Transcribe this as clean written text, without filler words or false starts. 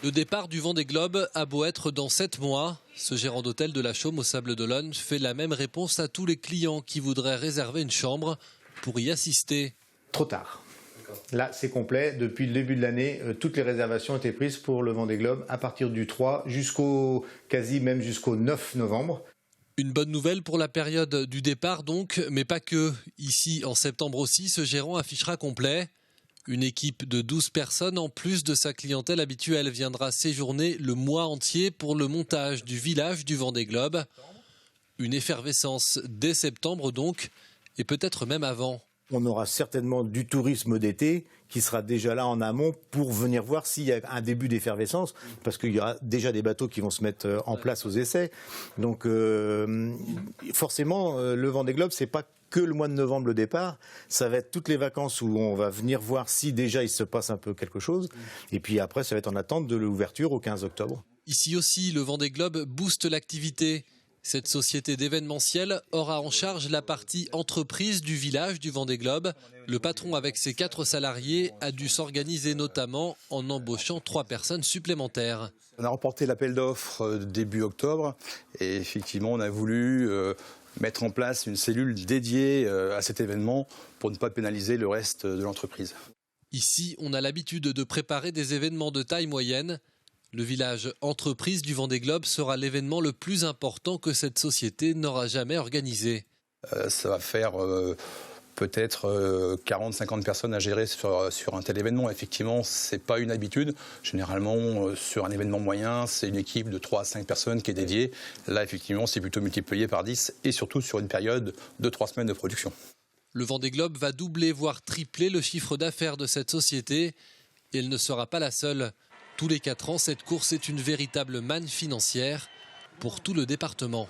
Le départ du Vendée Globe a beau être dans 7 mois. Ce gérant d'hôtel de la Chaume aux Sables d'Olonne fait la même réponse à tous les clients qui voudraient réserver une chambre pour y assister. Trop tard. Là, c'est complet. Depuis le début de l'année, toutes les réservations étaient prises pour le Vendée Globe à partir du 3 jusqu'au 9 novembre. Une bonne nouvelle pour la période du départ donc, mais pas que. Ici, en septembre aussi, ce gérant affichera complet. Une équipe de 12 personnes, en plus de sa clientèle habituelle, viendra séjourner le mois entier pour le montage du village du Vendée Globe. Une effervescence dès septembre donc, et peut-être même avant. On aura certainement du tourisme d'été qui sera déjà là en amont pour venir voir s'il y a un début d'effervescence, parce qu'il y aura déjà des bateaux qui vont se mettre en place aux essais. Donc forcément, le Vendée Globe, c'est pas que le mois de novembre le départ, ça va être toutes les vacances où on va venir voir si déjà il se passe un peu quelque chose, et puis après ça va être en attente de l'ouverture au 15 octobre. Ici aussi, le Vendée Globe booste l'activité. Cette société d'événementiel aura en charge la partie entreprise du village du Vendée Globe. Le patron, avec ses 4 salariés, a dû s'organiser notamment en embauchant 3 personnes supplémentaires. On a remporté l'appel d'offres début octobre et effectivement on a voulu mettre en place une cellule dédiée à cet événement pour ne pas pénaliser le reste de l'entreprise. Ici, on a l'habitude de préparer des événements de taille moyenne. Le village entreprise du Vendée Globe sera l'événement le plus important que cette société n'aura jamais organisé. Ça va faire peut-être 40-50 personnes à gérer sur un tel événement. Effectivement, ce n'est pas une habitude. Généralement, sur un événement moyen, c'est une équipe de 3 à 5 personnes qui est dédiée. Là, effectivement, c'est plutôt multiplié par 10 et surtout sur une période de 3 semaines de production. Le Vendée Globe va doubler, voire tripler le chiffre d'affaires de cette société. Et elle ne sera pas la seule. Tous les 4 ans, cette course est une véritable manne financière pour tout le département.